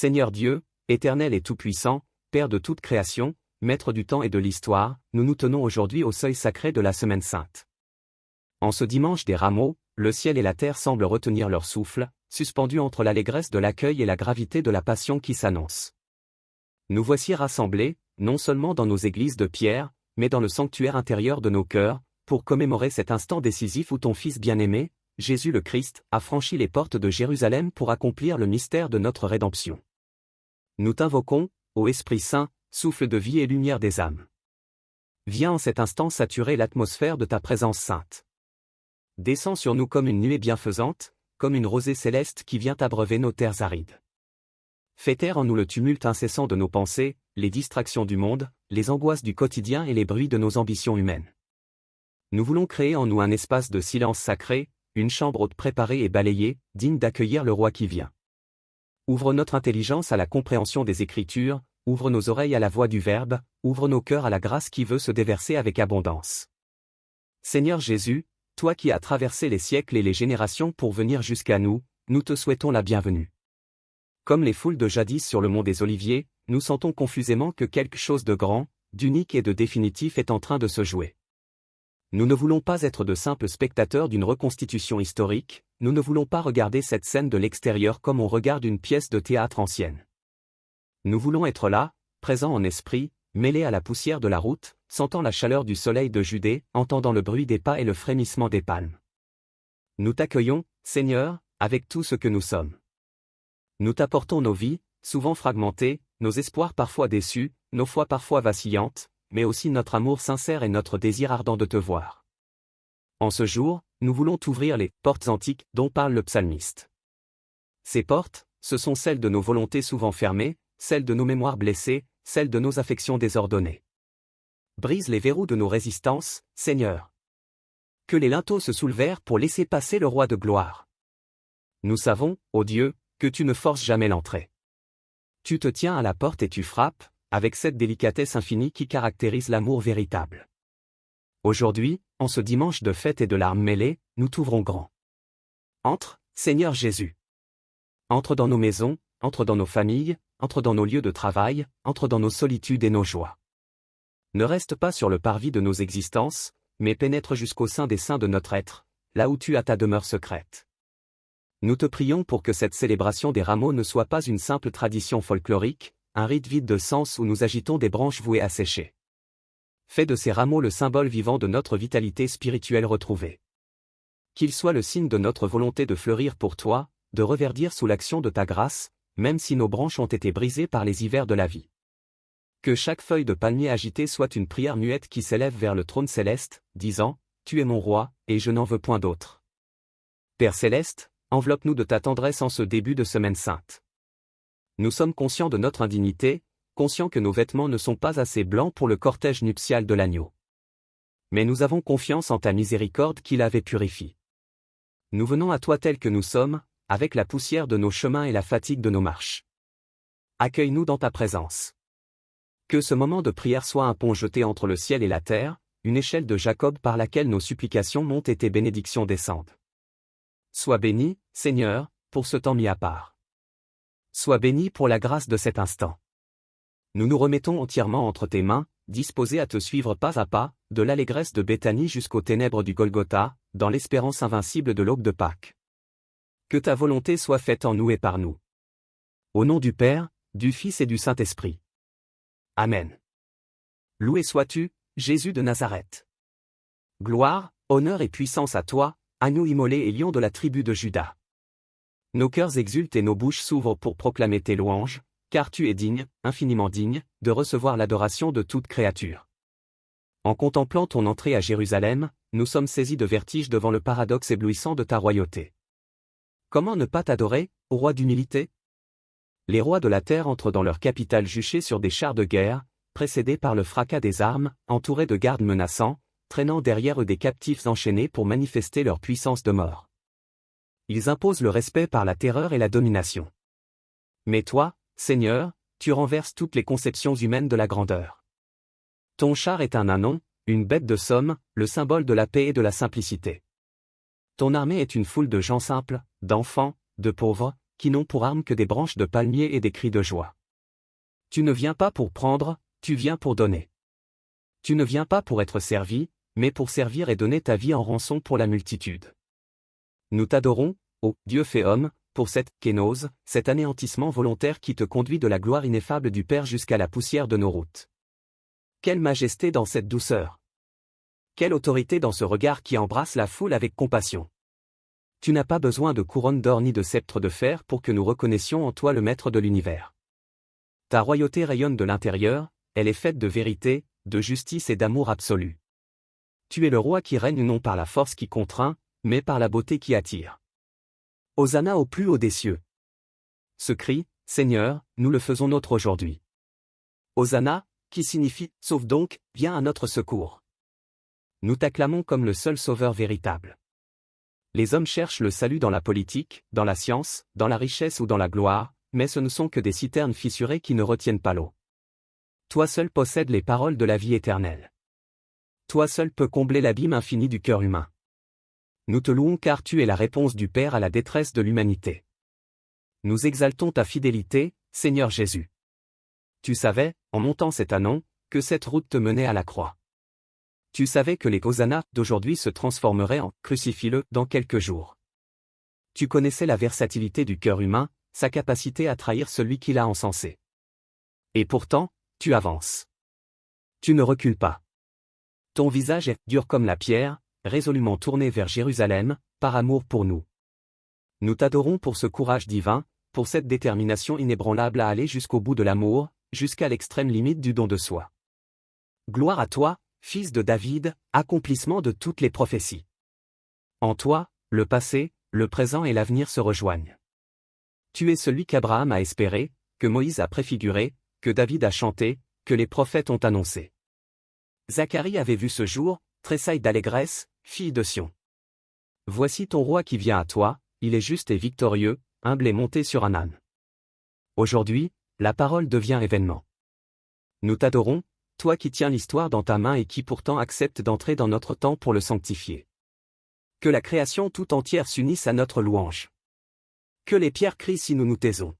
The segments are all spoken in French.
Seigneur Dieu, éternel et tout-puissant, Père de toute création, Maître du temps et de l'histoire, nous nous tenons aujourd'hui au seuil sacré de la Semaine Sainte. En ce dimanche des Rameaux, le ciel et la terre semblent retenir leur souffle, suspendus entre l'allégresse de l'accueil et la gravité de la passion qui s'annonce. Nous voici rassemblés, non seulement dans nos églises de pierre, mais dans le sanctuaire intérieur de nos cœurs, pour commémorer cet instant décisif où ton Fils bien-aimé, Jésus le Christ, a franchi les portes de Jérusalem pour accomplir le mystère de notre rédemption. Nous t'invoquons, ô Esprit Saint, souffle de vie et lumière des âmes. Viens en cet instant saturer l'atmosphère de ta présence sainte. Descends sur nous comme une nuée bienfaisante, comme une rosée céleste qui vient abreuver nos terres arides. Fais taire en nous le tumulte incessant de nos pensées, les distractions du monde, les angoisses du quotidien et les bruits de nos ambitions humaines. Nous voulons créer en nous un espace de silence sacré, une chambre haute préparée et balayée, digne d'accueillir le roi qui vient. Ouvre notre intelligence à la compréhension des Écritures, ouvre nos oreilles à la voix du Verbe, ouvre nos cœurs à la grâce qui veut se déverser avec abondance. Seigneur Jésus, toi qui as traversé les siècles et les générations pour venir jusqu'à nous, nous te souhaitons la bienvenue. Comme les foules de jadis sur le mont des Oliviers, nous sentons confusément que quelque chose de grand, d'unique et de définitif est en train de se jouer. Nous ne voulons pas être de simples spectateurs d'une reconstitution historique, nous ne voulons pas regarder cette scène de l'extérieur comme on regarde une pièce de théâtre ancienne. Nous voulons être là, présents en esprit, mêlés à la poussière de la route, sentant la chaleur du soleil de Judée, entendant le bruit des pas et le frémissement des palmes. Nous t'accueillons, Seigneur, avec tout ce que nous sommes. Nous t'apportons nos vies, souvent fragmentées, nos espoirs parfois déçus, nos foi parfois vacillantes, mais aussi notre amour sincère et notre désir ardent de te voir. En ce jour, nous voulons t'ouvrir les portes antiques dont parle le psalmiste. Ces portes, ce sont celles de nos volontés souvent fermées, celles de nos mémoires blessées, celles de nos affections désordonnées. Brise les verrous de nos résistances, Seigneur. Que les linteaux se soulevèrent pour laisser passer le roi de gloire. Nous savons, ô Dieu, que tu ne forces jamais l'entrée. Tu te tiens à la porte et tu frappes, avec cette délicatesse infinie qui caractérise l'amour véritable. Aujourd'hui, en ce dimanche de fête et de larmes mêlées, nous t'ouvrons grand. Entre, Seigneur Jésus. Entre dans nos maisons, entre dans nos familles, entre dans nos lieux de travail, entre dans nos solitudes et nos joies. Ne reste pas sur le parvis de nos existences, mais pénètre jusqu'au sein des seins de notre être, là où tu as ta demeure secrète. Nous te prions pour que cette célébration des rameaux ne soit pas une simple tradition folklorique, un rite vide de sens où nous agitons des branches vouées à sécher. Fais de ces rameaux le symbole vivant de notre vitalité spirituelle retrouvée. Qu'ils soient le signe de notre volonté de fleurir pour toi, de reverdir sous l'action de ta grâce, même si nos branches ont été brisées par les hivers de la vie. Que chaque feuille de palmier agitée soit une prière muette qui s'élève vers le trône céleste, disant « Tu es mon roi, et je n'en veux point d'autre ». Père céleste, enveloppe-nous de ta tendresse en ce début de semaine sainte. Nous sommes conscients de notre indignité, conscients que nos vêtements ne sont pas assez blancs pour le cortège nuptial de l'agneau. Mais nous avons confiance en ta miséricorde qui l'avait purifie. Nous venons à toi tels que nous sommes, avec la poussière de nos chemins et la fatigue de nos marches. Accueille-nous dans ta présence. Que ce moment de prière soit un pont jeté entre le ciel et la terre, une échelle de Jacob par laquelle nos supplications montent et tes bénédictions descendent. Sois béni, Seigneur, pour ce temps mis à part. Sois béni pour la grâce de cet instant. Nous nous remettons entièrement entre tes mains, disposés à te suivre pas à pas, de l'allégresse de Béthanie jusqu'aux ténèbres du Golgotha, dans l'espérance invincible de l'aube de Pâques. Que ta volonté soit faite en nous et par nous. Au nom du Père, du Fils et du Saint-Esprit. Amen. Loué sois-tu, Jésus de Nazareth. Gloire, honneur et puissance à toi, agneau immolé et lion de la tribu de Juda. Nos cœurs exultent et nos bouches s'ouvrent pour proclamer tes louanges, car tu es digne, infiniment digne, de recevoir l'adoration de toute créature. En contemplant ton entrée à Jérusalem, nous sommes saisis de vertige devant le paradoxe éblouissant de ta royauté. Comment ne pas t'adorer, ô roi d'humilité? Les rois de la terre entrent dans leur capitale juchée sur des chars de guerre, précédés par le fracas des armes, entourés de gardes menaçants, traînant derrière eux des captifs enchaînés pour manifester leur puissance de mort. Ils imposent le respect par la terreur et la domination. Mais toi, Seigneur, tu renverses toutes les conceptions humaines de la grandeur. Ton char est un ânon, une bête de somme, le symbole de la paix et de la simplicité. Ton armée est une foule de gens simples, d'enfants, de pauvres, qui n'ont pour arme que des branches de palmier et des cris de joie. Tu ne viens pas pour prendre, tu viens pour donner. Tu ne viens pas pour être servi, mais pour servir et donner ta vie en rançon pour la multitude. Nous t'adorons, ô Dieu fait homme, pour cette kénose, cet anéantissement volontaire qui te conduit de la gloire ineffable du Père jusqu'à la poussière de nos routes. Quelle majesté dans cette douceur! Quelle autorité dans ce regard qui embrasse la foule avec compassion! Tu n'as pas besoin de couronne d'or ni de sceptre de fer pour que nous reconnaissions en toi le Maître de l'univers. Ta royauté rayonne de l'intérieur, elle est faite de vérité, de justice et d'amour absolu. Tu es le roi qui règne non par la force qui contraint, mais par la beauté qui attire. Hosanna au plus haut des cieux. Ce cri, Seigneur, nous le faisons nôtre aujourd'hui. Hosanna, qui signifie « Sauve donc, viens à notre secours ». Nous t'acclamons comme le seul sauveur véritable. Les hommes cherchent le salut dans la politique, dans la science, dans la richesse ou dans la gloire, mais ce ne sont que des citernes fissurées qui ne retiennent pas l'eau. Toi seul possèdes les paroles de la vie éternelle. Toi seul peux combler l'abîme infini du cœur humain. Nous te louons car tu es la réponse du Père à la détresse de l'humanité. Nous exaltons ta fidélité, Seigneur Jésus. Tu savais, en montant cet anon, que cette route te menait à la croix. Tu savais que les hosannas d'aujourd'hui se transformeraient en « crucifie-le » dans quelques jours. Tu connaissais la versatilité du cœur humain, sa capacité à trahir celui qui l'a encensé. Et pourtant, tu avances. Tu ne recules pas. Ton visage est dur comme la pierre, résolument tourné vers Jérusalem, par amour pour nous. Nous t'adorons pour ce courage divin, pour cette détermination inébranlable à aller jusqu'au bout de l'amour, jusqu'à l'extrême limite du don de soi. Gloire à toi, Fils de David, accomplissement de toutes les prophéties. En toi, le passé, le présent et l'avenir se rejoignent. Tu es celui qu'Abraham a espéré, que Moïse a préfiguré, que David a chanté, que les prophètes ont annoncé. Zacharie avait vu ce jour, tressaille d'allégresse, fille de Sion. Voici ton roi qui vient à toi, il est juste et victorieux, humble et monté sur un âne. Aujourd'hui, la parole devient événement. Nous t'adorons, toi qui tiens l'histoire dans ta main et qui pourtant acceptes d'entrer dans notre temps pour le sanctifier. Que la création tout entière s'unisse à notre louange. Que les pierres crient si nous nous taisons.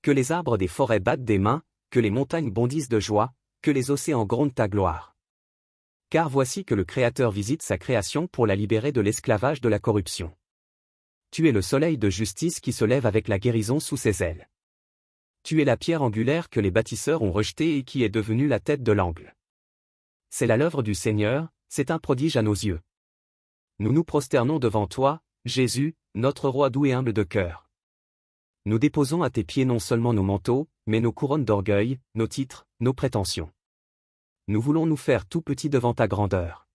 Que les arbres des forêts battent des mains, que les montagnes bondissent de joie, que les océans grondent ta gloire. Car voici que le Créateur visite sa création pour la libérer de l'esclavage de la corruption. Tu es le soleil de justice qui se lève avec la guérison sous ses ailes. Tu es la pierre angulaire que les bâtisseurs ont rejetée et qui est devenue la tête de l'angle. C'est là l'œuvre du Seigneur, c'est un prodige à nos yeux. Nous nous prosternons devant toi, Jésus, notre roi doux et humble de cœur. Nous déposons à tes pieds non seulement nos manteaux, mais nos couronnes d'orgueil, nos titres, nos prétentions. Nous voulons nous faire tout petits devant ta grandeur.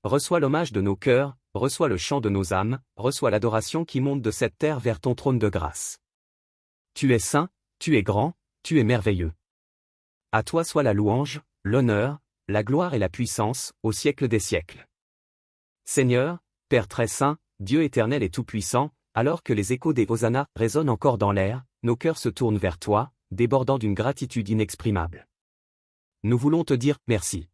Reçois l'hommage de nos cœurs, reçois le chant de nos âmes, reçois l'adoration qui monte de cette terre vers ton trône de grâce. Tu es saint, tu es grand, tu es merveilleux. À toi soit la louange, l'honneur, la gloire et la puissance, au siècle des siècles. Seigneur, Père très saint, Dieu éternel et tout-puissant, alors que les échos des hosannas résonnent encore dans l'air, nos cœurs se tournent vers toi, débordant d'une gratitude inexprimable. Nous voulons te dire merci.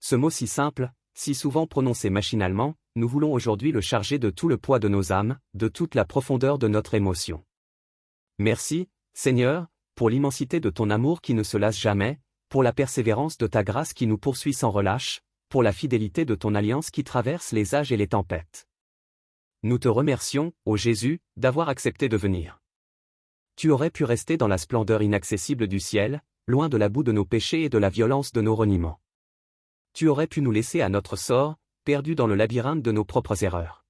Ce mot si simple, si souvent prononcé machinalement, nous voulons aujourd'hui le charger de tout le poids de nos âmes, de toute la profondeur de notre émotion. Merci, Seigneur, pour l'immensité de ton amour qui ne se lasse jamais, pour la persévérance de ta grâce qui nous poursuit sans relâche, pour la fidélité de ton alliance qui traverse les âges et les tempêtes. Nous te remercions, ô Jésus, d'avoir accepté de venir. Tu aurais pu rester dans la splendeur inaccessible du ciel, loin de la boue de nos péchés et de la violence de nos reniements. Tu aurais pu nous laisser à notre sort, perdus dans le labyrinthe de nos propres erreurs.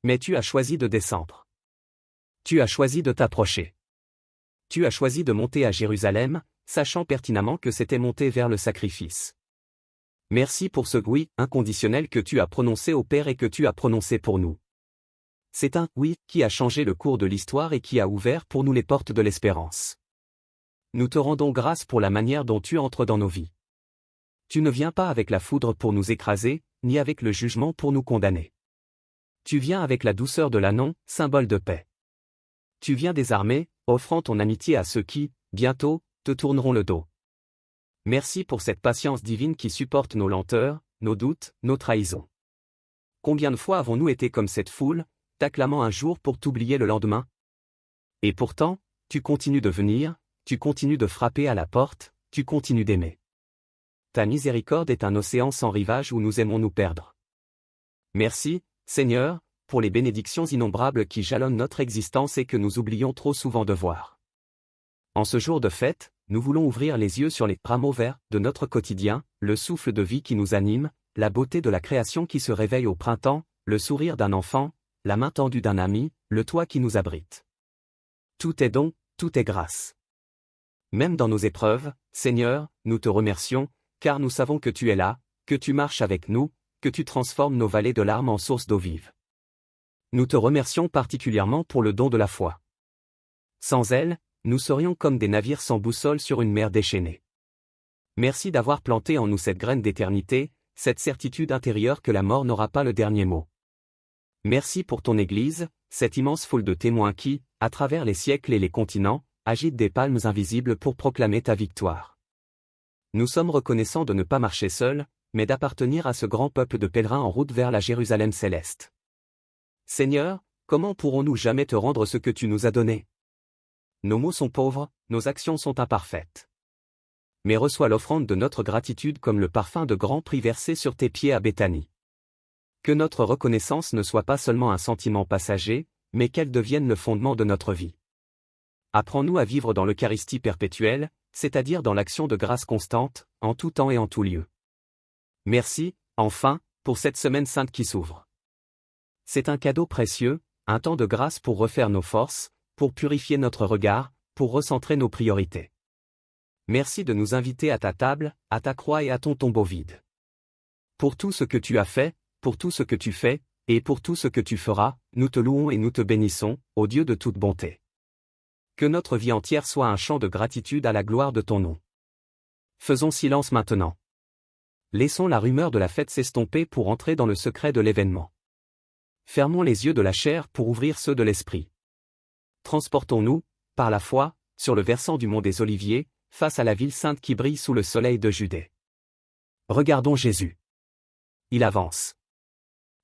Mais tu as choisi de descendre. Tu as choisi de t'approcher. Tu as choisi de monter à Jérusalem, sachant pertinemment que c'était monter vers le sacrifice. Merci pour ce oui inconditionnel que tu as prononcé au Père et que tu as prononcé pour nous. C'est un oui qui a changé le cours de l'histoire et qui a ouvert pour nous les portes de l'espérance. Nous te rendons grâce pour la manière dont tu entres dans nos vies. Tu ne viens pas avec la foudre pour nous écraser, ni avec le jugement pour nous condamner. Tu viens avec la douceur de l'ânon, symbole de paix. Tu viens désarmé, offrant ton amitié à ceux qui, bientôt, te tourneront le dos. Merci pour cette patience divine qui supporte nos lenteurs, nos doutes, nos trahisons. Combien de fois avons-nous été comme cette foule, t'acclamant un jour pour t'oublier le lendemain? Et pourtant, tu continues de venir, tu continues de frapper à la porte, tu continues d'aimer. Ta miséricorde est un océan sans rivage où nous aimons nous perdre. Merci, Seigneur, pour les bénédictions innombrables qui jalonnent notre existence et que nous oublions trop souvent de voir. En ce jour de fête, nous voulons ouvrir les yeux sur les rameaux verts de notre quotidien, le souffle de vie qui nous anime, la beauté de la création qui se réveille au printemps, le sourire d'un enfant, la main tendue d'un ami, le toit qui nous abrite. Tout est don, tout est grâce. Même dans nos épreuves, Seigneur, nous te remercions, car nous savons que tu es là, que tu marches avec nous, que tu transformes nos vallées de larmes en sources d'eau vive. Nous te remercions particulièrement pour le don de la foi. Sans elle, nous serions comme des navires sans boussole sur une mer déchaînée. Merci d'avoir planté en nous cette graine d'éternité, cette certitude intérieure que la mort n'aura pas le dernier mot. Merci pour ton Église, cette immense foule de témoins qui, à travers les siècles et les continents, agitent des palmes invisibles pour proclamer ta victoire. Nous sommes reconnaissants de ne pas marcher seuls, mais d'appartenir à ce grand peuple de pèlerins en route vers la Jérusalem céleste. Seigneur, comment pourrons-nous jamais te rendre ce que tu nous as donné? Nos mots sont pauvres, nos actions sont imparfaites. Mais reçois l'offrande de notre gratitude comme le parfum de grand prix versé sur tes pieds à Béthanie. Que notre reconnaissance ne soit pas seulement un sentiment passager, mais qu'elle devienne le fondement de notre vie. Apprends-nous à vivre dans l'Eucharistie perpétuelle, c'est-à-dire dans l'action de grâce constante, en tout temps et en tout lieu. Merci, enfin, pour cette semaine sainte qui s'ouvre. C'est un cadeau précieux, un temps de grâce pour refaire nos forces, pour purifier notre regard, pour recentrer nos priorités. Merci de nous inviter à ta table, à ta croix et à ton tombeau vide. Pour tout ce que tu as fait, pour tout ce que tu fais, et pour tout ce que tu feras, nous te louons et nous te bénissons, ô Dieu de toute bonté. Que notre vie entière soit un chant de gratitude à la gloire de ton nom. Faisons silence maintenant. Laissons la rumeur de la fête s'estomper pour entrer dans le secret de l'événement. Fermons les yeux de la chair pour ouvrir ceux de l'esprit. Transportons-nous, par la foi, sur le versant du mont des Oliviers, face à la ville sainte qui brille sous le soleil de Judée. Regardons Jésus. Il avance.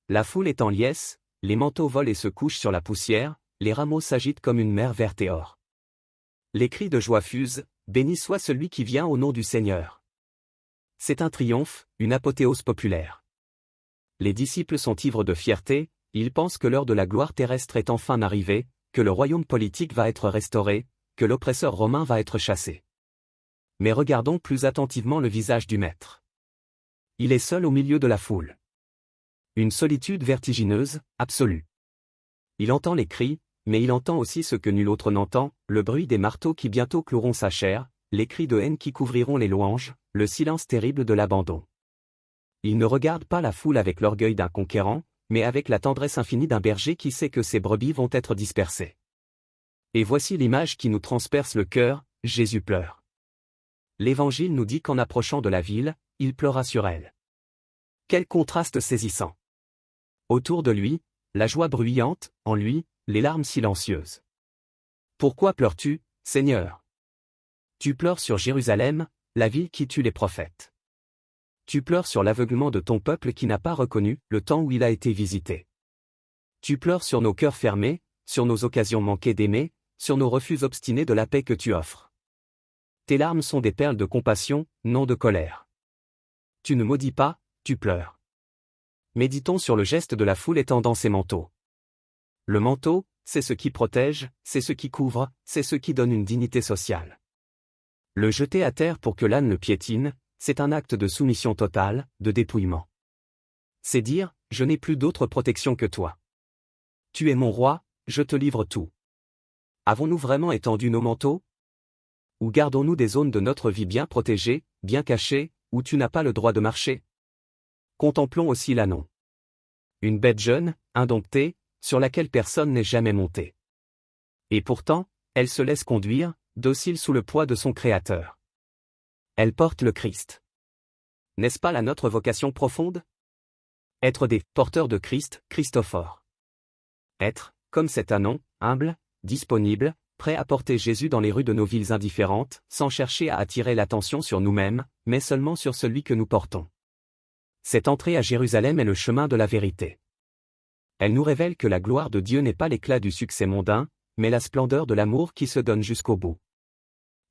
La foule est en liesse, les manteaux volent et se couchent sur la poussière, les rameaux s'agitent comme une mer verte et or. Les cris de joie fusent, béni soit celui qui vient au nom du Seigneur. C'est un triomphe, une apothéose populaire. Les disciples sont ivres de fierté, ils pensent que l'heure de la gloire terrestre est enfin arrivée, que le royaume politique va être restauré, que l'oppresseur romain va être chassé. Mais regardons plus attentivement le visage du Maître. Il est seul au milieu de la foule. Une solitude vertigineuse, absolue. Il entend les cris, mais il entend aussi ce que nul autre n'entend, le bruit des marteaux qui bientôt cloueront sa chair, les cris de haine qui couvriront les louanges, le silence terrible de l'abandon. Il ne regarde pas la foule avec l'orgueil d'un conquérant, mais avec la tendresse infinie d'un berger qui sait que ses brebis vont être dispersées. Et voici l'image qui nous transperce le cœur, Jésus pleure. L'Évangile nous dit qu'en approchant de la ville, il pleura sur elle. Quel contraste saisissant! Autour de lui, la joie bruyante, en lui, les larmes silencieuses. Pourquoi pleures-tu, Seigneur? Tu pleures sur Jérusalem, la ville qui tue les prophètes. Tu pleures sur l'aveuglement de ton peuple qui n'a pas reconnu le temps où il a été visité. Tu pleures sur nos cœurs fermés, sur nos occasions manquées d'aimer, sur nos refus obstinés de la paix que tu offres. Tes larmes sont des perles de compassion, non de colère. Tu ne maudis pas, tu pleures. Méditons sur le geste de la foule étendant ses manteaux. Le manteau, c'est ce qui protège, c'est ce qui couvre, c'est ce qui donne une dignité sociale. Le jeter à terre pour que l'âne le piétine, c'est un acte de soumission totale, de dépouillement. C'est dire, je n'ai plus d'autre protection que toi. Tu es mon roi, je te livre tout. Avons-nous vraiment étendu nos manteaux? Ou gardons-nous des zones de notre vie bien protégées, bien cachées, où tu n'as pas le droit de marcher? Contemplons aussi l'ânon. Une bête jeune, indomptée, sur laquelle personne n'est jamais monté. Et pourtant, elle se laisse conduire, docile sous le poids de son Créateur. Elle porte le Christ. N'est-ce pas la notre vocation profonde? Être des porteurs de Christ, Christophore. Être, comme cet ânon, humble, disponible, prêt à porter Jésus dans les rues de nos villes indifférentes, sans chercher à attirer l'attention sur nous-mêmes, mais seulement sur celui que nous portons. Cette entrée à Jérusalem est le chemin de la vérité. Elle nous révèle que la gloire de Dieu n'est pas l'éclat du succès mondain, mais la splendeur de l'amour qui se donne jusqu'au bout.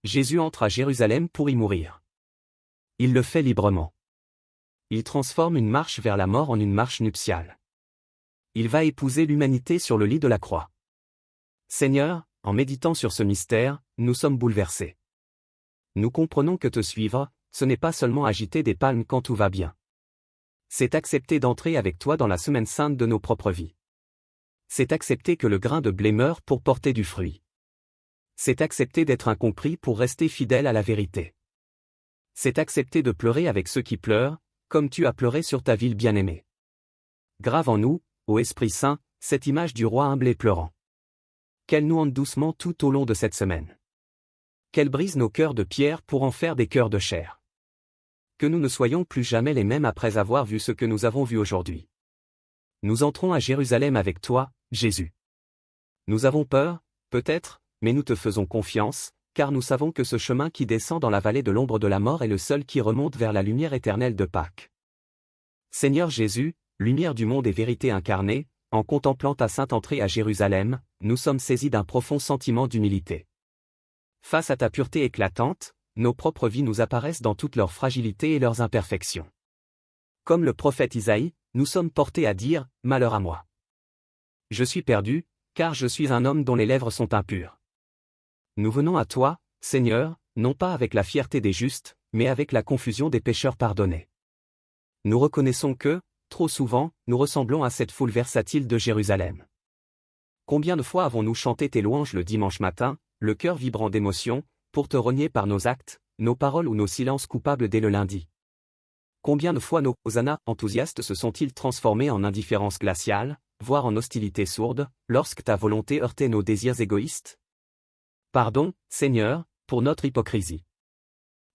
Jésus entre à Jérusalem pour y mourir. Il le fait librement. Il transforme une marche vers la mort en une marche nuptiale. Il va épouser l'humanité sur le lit de la croix. Seigneur, en méditant sur ce mystère, nous sommes bouleversés. Nous comprenons que te suivre, ce n'est pas seulement agiter des palmes quand tout va bien. C'est accepter d'entrer avec toi dans la semaine sainte de nos propres vies. C'est accepter que le grain de blé meure pour porter du fruit. C'est accepter d'être incompris pour rester fidèle à la vérité. C'est accepter de pleurer avec ceux qui pleurent, comme tu as pleuré sur ta ville bien-aimée. Grave en nous, ô Esprit Saint, cette image du roi humble et pleurant. Qu'elle nous hante doucement tout au long de cette semaine. Qu'elle brise nos cœurs de pierre pour en faire des cœurs de chair. Que nous ne soyons plus jamais les mêmes après avoir vu ce que nous avons vu aujourd'hui. Nous entrons à Jérusalem avec toi, Jésus. Nous avons peur, peut-être, mais nous te faisons confiance, car nous savons que ce chemin qui descend dans la vallée de l'ombre de la mort est le seul qui remonte vers la lumière éternelle de Pâques. Seigneur Jésus, lumière du monde et vérité incarnée, en contemplant ta sainte entrée à Jérusalem, nous sommes saisis d'un profond sentiment d'humilité. Face à ta pureté éclatante, nos propres vies nous apparaissent dans toute leur fragilité et leurs imperfections. Comme le prophète Isaïe, nous sommes portés à dire « Malheur à moi. Je suis perdu, car je suis un homme dont les lèvres sont impures. » Nous venons à toi, Seigneur, non pas avec la fierté des justes, mais avec la confusion des pécheurs pardonnés. Nous reconnaissons que, trop souvent, nous ressemblons à cette foule versatile de Jérusalem. Combien de fois avons-nous chanté tes louanges le dimanche matin, le cœur vibrant d'émotion, pour te renier par nos actes, nos paroles ou nos silences coupables dès le lundi? Combien de fois nos hosannas enthousiastes se sont-ils transformés en indifférence glaciale, voire en hostilité sourde, lorsque ta volonté heurtait nos désirs égoïstes? Pardon, Seigneur, pour notre hypocrisie.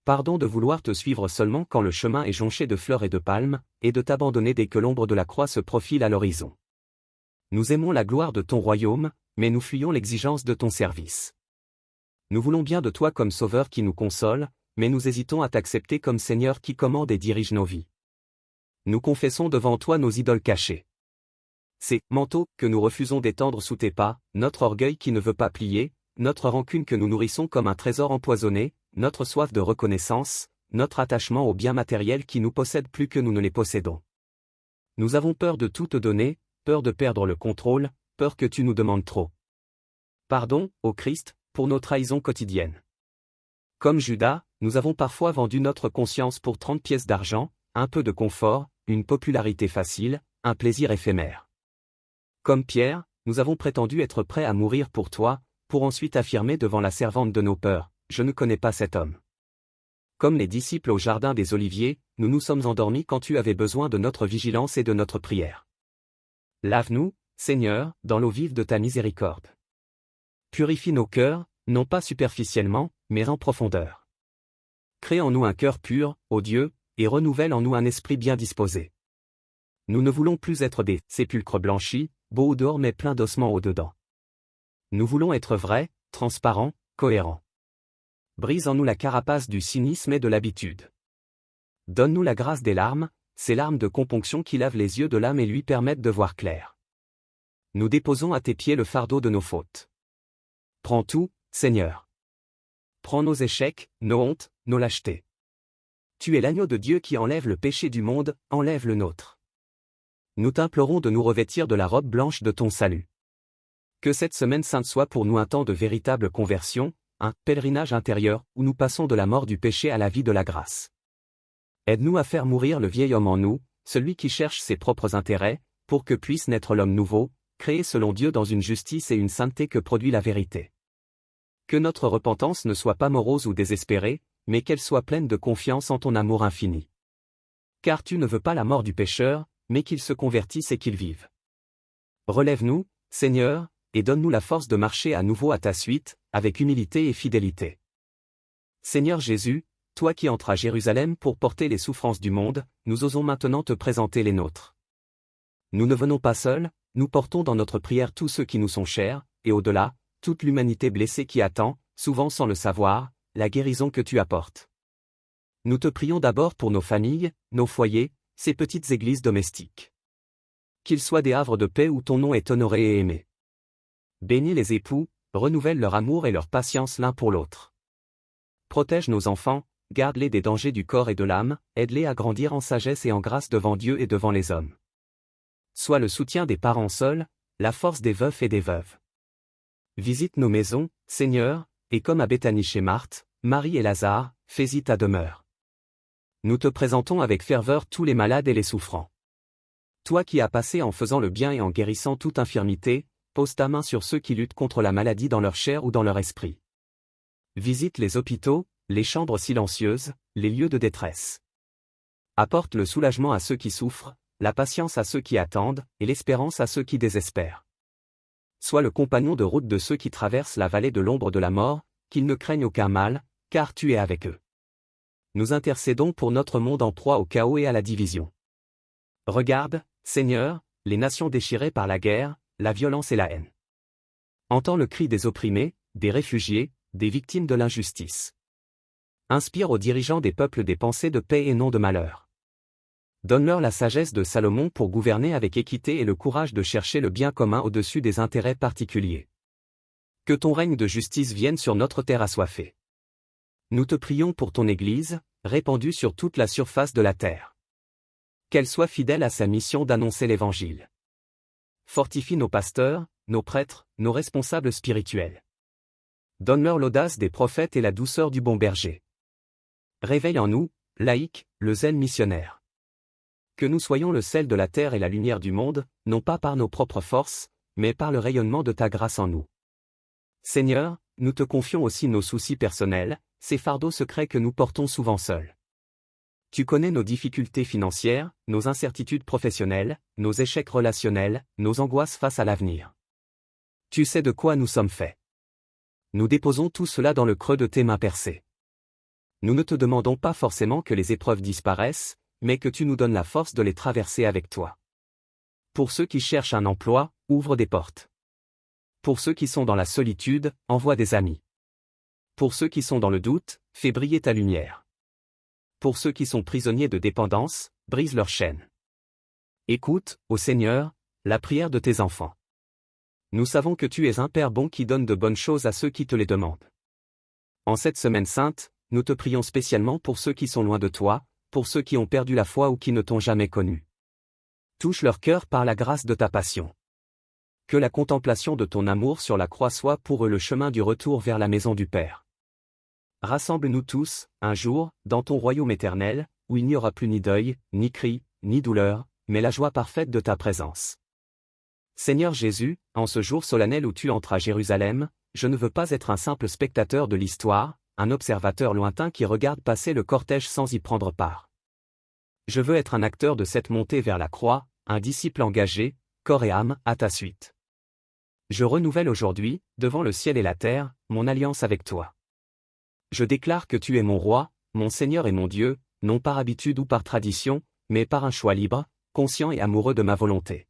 Pardon de vouloir te suivre seulement quand le chemin est jonché de fleurs et de palmes, et de t'abandonner dès que l'ombre de la croix se profile à l'horizon. Nous aimons la gloire de ton royaume, mais nous fuyons l'exigence de ton service. Nous voulons bien de toi comme Sauveur qui nous console, mais nous hésitons à t'accepter comme Seigneur qui commande et dirige nos vies. Nous confessons devant toi nos idoles cachées. Ces manteaux que nous refusons d'étendre sous tes pas, notre orgueil qui ne veut pas plier, notre rancune que nous nourrissons comme un trésor empoisonné, notre soif de reconnaissance, notre attachement aux biens matériels qui nous possèdent plus que nous ne les possédons. Nous avons peur de tout te donner, peur de perdre le contrôle, peur que tu nous demandes trop. Pardon, ô Christ, pour nos trahisons quotidiennes. Comme Judas, nous avons parfois vendu notre conscience pour 30 pièces d'argent, un peu de confort, une popularité facile, un plaisir éphémère. Comme Pierre, nous avons prétendu être prêts à mourir pour toi, pour ensuite affirmer devant la servante de nos peurs, « Je ne connais pas cet homme. » Comme les disciples au jardin des Oliviers, nous nous sommes endormis quand tu avais besoin de notre vigilance et de notre prière. Lave-nous, Seigneur, dans l'eau vive de ta miséricorde. Purifie nos cœurs, non pas superficiellement, mais en profondeur. Crée en nous un cœur pur, ô Dieu, et renouvelle en nous un esprit bien disposé. Nous ne voulons plus être des sépulcres blanchis, beaux au dehors mais pleins d'ossements au dedans. Nous voulons être vrais, transparents, cohérents. Brise en nous la carapace du cynisme et de l'habitude. Donne-nous la grâce des larmes, ces larmes de componction qui lavent les yeux de l'âme et lui permettent de voir clair. Nous déposons à tes pieds le fardeau de nos fautes. Prends tout, Seigneur. Prends nos échecs, nos hontes, nos lâchetés. Tu es l'agneau de Dieu qui enlève le péché du monde, enlève le nôtre. Nous t'implorons de nous revêtir de la robe blanche de ton salut. Que cette semaine sainte soit pour nous un temps de véritable conversion, un pèlerinage intérieur où nous passons de la mort du péché à la vie de la grâce. Aide-nous à faire mourir le vieil homme en nous, celui qui cherche ses propres intérêts, pour que puisse naître l'homme nouveau, créé selon Dieu dans une justice et une sainteté que produit la vérité. Que notre repentance ne soit pas morose ou désespérée, mais qu'elle soit pleine de confiance en ton amour infini. Car tu ne veux pas la mort du pécheur, mais qu'il se convertisse et qu'il vive. Relève-nous, Seigneur, et donne-nous la force de marcher à nouveau à ta suite, avec humilité et fidélité. Seigneur Jésus, toi qui entres à Jérusalem pour porter les souffrances du monde, nous osons maintenant te présenter les nôtres. Nous ne venons pas seuls, nous portons dans notre prière tous ceux qui nous sont chers, et au-delà, toute l'humanité blessée qui attend, souvent sans le savoir, la guérison que tu apportes. Nous te prions d'abord pour nos familles, nos foyers, ces petites églises domestiques. Qu'ils soient des havres de paix où ton nom est honoré et aimé. Bénis les époux, renouvelle leur amour et leur patience l'un pour l'autre. Protège nos enfants, garde-les des dangers du corps et de l'âme, aide-les à grandir en sagesse et en grâce devant Dieu et devant les hommes. Sois le soutien des parents seuls, la force des veufs et des veuves. Visite nos maisons, Seigneur, et comme à Béthanie chez Marthe, Marie et Lazare, fais-y ta demeure. Nous te présentons avec ferveur tous les malades et les souffrants. Toi qui as passé en faisant le bien et en guérissant toute infirmité, pose ta main sur ceux qui luttent contre la maladie dans leur chair ou dans leur esprit. Visite les hôpitaux, les chambres silencieuses, les lieux de détresse. Apporte le soulagement à ceux qui souffrent, la patience à ceux qui attendent, et l'espérance à ceux qui désespèrent. Sois le compagnon de route de ceux qui traversent la vallée de l'ombre de la mort, qu'ils ne craignent aucun mal, car tu es avec eux. Nous intercédons pour notre monde en proie au chaos et à la division. Regarde, Seigneur, les nations déchirées par la guerre, la violence et la haine. Entends le cri des opprimés, des réfugiés, des victimes de l'injustice. Inspire aux dirigeants des peuples des pensées de paix et non de malheur. Donne-leur la sagesse de Salomon pour gouverner avec équité et le courage de chercher le bien commun au-dessus des intérêts particuliers. Que ton règne de justice vienne sur notre terre assoiffée. Nous te prions pour ton Église, répandue sur toute la surface de la terre. Qu'elle soit fidèle à sa mission d'annoncer l'Évangile. Fortifie nos pasteurs, nos prêtres, nos responsables spirituels. Donne-leur l'audace des prophètes et la douceur du bon berger. Réveille en nous, laïcs, le zèle missionnaire. Que nous soyons le sel de la terre et la lumière du monde, non pas par nos propres forces, mais par le rayonnement de ta grâce en nous. Seigneur, nous te confions aussi nos soucis personnels, ces fardeaux secrets que nous portons souvent seuls. Tu connais nos difficultés financières, nos incertitudes professionnelles, nos échecs relationnels, nos angoisses face à l'avenir. Tu sais de quoi nous sommes faits. Nous déposons tout cela dans le creux de tes mains percées. Nous ne te demandons pas forcément que les épreuves disparaissent, mais que tu nous donnes la force de les traverser avec toi. Pour ceux qui cherchent un emploi, ouvre des portes. Pour ceux qui sont dans la solitude, envoie des amis. Pour ceux qui sont dans le doute, fais briller ta lumière. Pour ceux qui sont prisonniers de dépendance, brise leurs chaînes. Écoute, ô Seigneur, la prière de tes enfants. Nous savons que tu es un Père bon qui donne de bonnes choses à ceux qui te les demandent. En cette semaine sainte, nous te prions spécialement pour ceux qui sont loin de toi, pour ceux qui ont perdu la foi ou qui ne t'ont jamais connu. Touche leur cœur par la grâce de ta passion. Que la contemplation de ton amour sur la croix soit pour eux le chemin du retour vers la maison du Père. Rassemble-nous tous, un jour, dans ton royaume éternel, où il n'y aura plus ni deuil, ni cri, ni douleur, mais la joie parfaite de ta présence. Seigneur Jésus, en ce jour solennel où tu entres à Jérusalem, je ne veux pas être un simple spectateur de l'histoire, un observateur lointain qui regarde passer le cortège sans y prendre part. Je veux être un acteur de cette montée vers la croix, un disciple engagé, corps et âme, à ta suite. Je renouvelle aujourd'hui, devant le ciel et la terre, mon alliance avec toi. Je déclare que tu es mon roi, mon Seigneur et mon Dieu, non par habitude ou par tradition, mais par un choix libre, conscient et amoureux de ma volonté.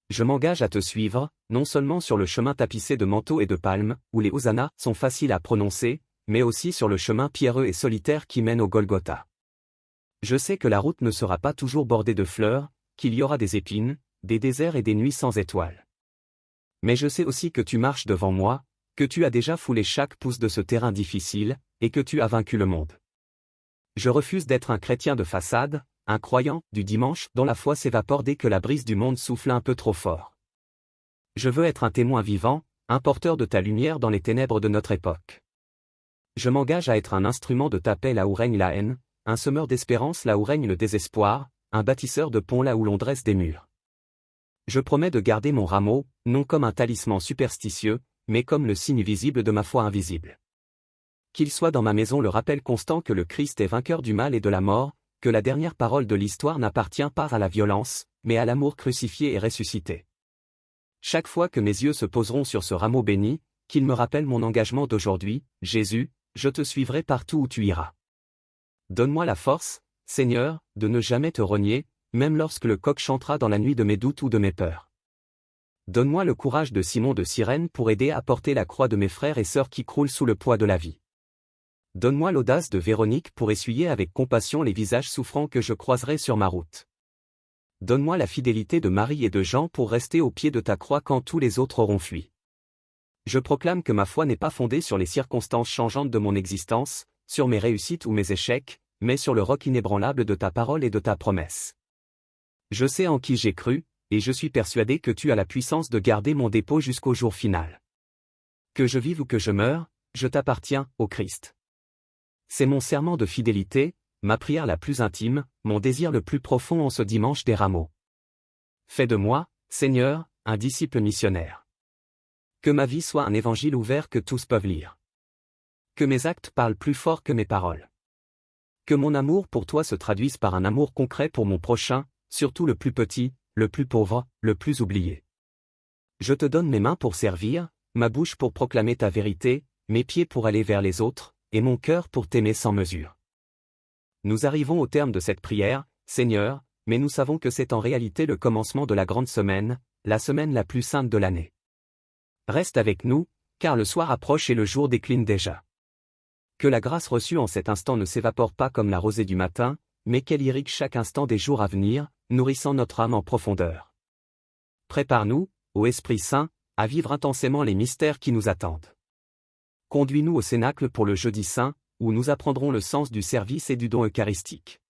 Je m'engage à te suivre, non seulement sur le chemin tapissé de manteaux et de palmes, où les hosannas sont faciles à prononcer, mais aussi sur le chemin pierreux et solitaire qui mène au Golgotha. Je sais que la route ne sera pas toujours bordée de fleurs, qu'il y aura des épines, des déserts et des nuits sans étoiles. Mais je sais aussi que tu marches devant moi, que tu as déjà foulé chaque pouce de ce terrain difficile, et que tu as vaincu le monde. Je refuse d'être un chrétien de façade, un croyant, du dimanche, dont la foi s'évapore dès que la brise du monde souffle un peu trop fort. Je veux être un témoin vivant, un porteur de ta lumière dans les ténèbres de notre époque. Je m'engage à être un instrument de ta paix là où règne la haine, un semeur d'espérance là où règne le désespoir, un bâtisseur de ponts là où l'on dresse des murs. Je promets de garder mon rameau, non comme un talisman superstitieux, mais comme le signe visible de ma foi invisible. Qu'il soit dans ma maison le rappel constant que le Christ est vainqueur du mal et de la mort, que la dernière parole de l'histoire n'appartient pas à la violence, mais à l'amour crucifié et ressuscité. Chaque fois que mes yeux se poseront sur ce rameau béni, qu'il me rappelle mon engagement d'aujourd'hui, Jésus, je te suivrai partout où tu iras. Donne-moi la force, Seigneur, de ne jamais te renier, même lorsque le coq chantera dans la nuit de mes doutes ou de mes peurs. Donne-moi le courage de Simon de Cyrène pour aider à porter la croix de mes frères et sœurs qui croulent sous le poids de la vie. Donne-moi l'audace de Véronique pour essuyer avec compassion les visages souffrants que je croiserai sur ma route. Donne-moi la fidélité de Marie et de Jean pour rester au pied de ta croix quand tous les autres auront fui. Je proclame que ma foi n'est pas fondée sur les circonstances changeantes de mon existence, sur mes réussites ou mes échecs, mais sur le roc inébranlable de ta parole et de ta promesse. Je sais en qui j'ai cru, et je suis persuadé que tu as la puissance de garder mon dépôt jusqu'au jour final. Que je vive ou que je meure, je t'appartiens, ô Christ. C'est mon serment de fidélité, ma prière la plus intime, mon désir le plus profond en ce dimanche des Rameaux. Fais de moi, Seigneur, un disciple missionnaire. Que ma vie soit un évangile ouvert que tous peuvent lire. Que mes actes parlent plus fort que mes paroles. Que mon amour pour toi se traduise par un amour concret pour mon prochain, surtout le plus petit, le plus pauvre, le plus oublié. Je te donne mes mains pour servir, ma bouche pour proclamer ta vérité, mes pieds pour aller vers les autres, et mon cœur pour t'aimer sans mesure. Nous arrivons au terme de cette prière, Seigneur, mais nous savons que c'est en réalité le commencement de la grande semaine, la semaine la plus sainte de l'année. Reste avec nous, car le soir approche et le jour décline déjà. Que la grâce reçue en cet instant ne s'évapore pas comme la rosée du matin, mais qu'elle irrigue chaque instant des jours à venir, nourrissant notre âme en profondeur. Prépare-nous, ô Esprit Saint, à vivre intensément les mystères qui nous attendent. Conduis-nous au Cénacle pour le Jeudi Saint, où nous apprendrons le sens du service et du don eucharistique.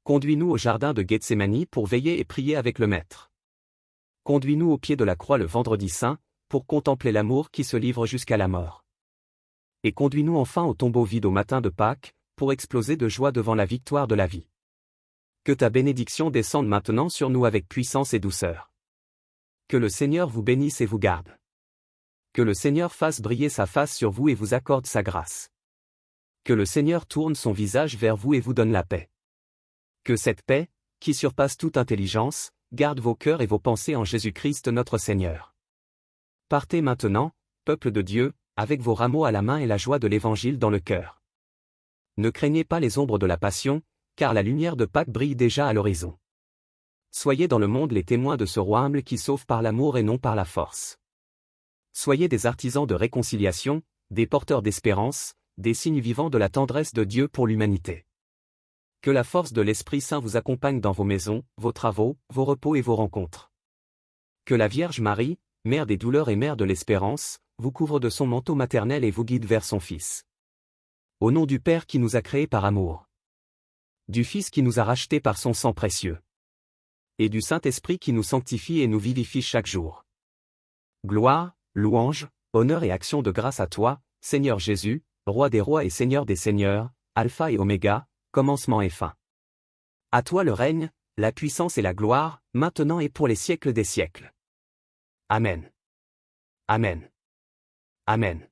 Conduis-nous au jardin de Gethsémani pour veiller et prier avec le Maître. Conduis-nous au pied de la croix le Vendredi Saint, pour contempler l'amour qui se livre jusqu'à la mort. Et conduis-nous enfin au tombeau vide au matin de Pâques, pour exploser de joie devant la victoire de la vie. Que ta bénédiction descende maintenant sur nous avec puissance et douceur. Que le Seigneur vous bénisse et vous garde. Que le Seigneur fasse briller sa face sur vous et vous accorde sa grâce. Que le Seigneur tourne son visage vers vous et vous donne la paix. Que cette paix, qui surpasse toute intelligence, garde vos cœurs et vos pensées en Jésus-Christ notre Seigneur. Partez maintenant, peuple de Dieu, avec vos rameaux à la main et la joie de l'Évangile dans le cœur. Ne craignez pas les ombres de la passion, car la lumière de Pâques brille déjà à l'horizon. Soyez dans le monde les témoins de ce roi humble qui sauve par l'amour et non par la force. Soyez des artisans de réconciliation, des porteurs d'espérance, des signes vivants de la tendresse de Dieu pour l'humanité. Que la force de l'Esprit Saint vous accompagne dans vos maisons, vos travaux, vos repos et vos rencontres. Que la Vierge Marie, Mère des douleurs et Mère de l'espérance, vous couvre de son manteau maternel et vous guide vers son Fils. Au nom du Père qui nous a créés par amour. Du Fils qui nous a rachetés par son sang précieux. Et du Saint-Esprit qui nous sanctifie et nous vivifie chaque jour. Gloire, louange, honneur et action de grâce à toi, Seigneur Jésus, Roi des rois et Seigneur des seigneurs, Alpha et Oméga, commencement et fin. À toi le règne, la puissance et la gloire, maintenant et pour les siècles des siècles. Amen. Amen. Amen.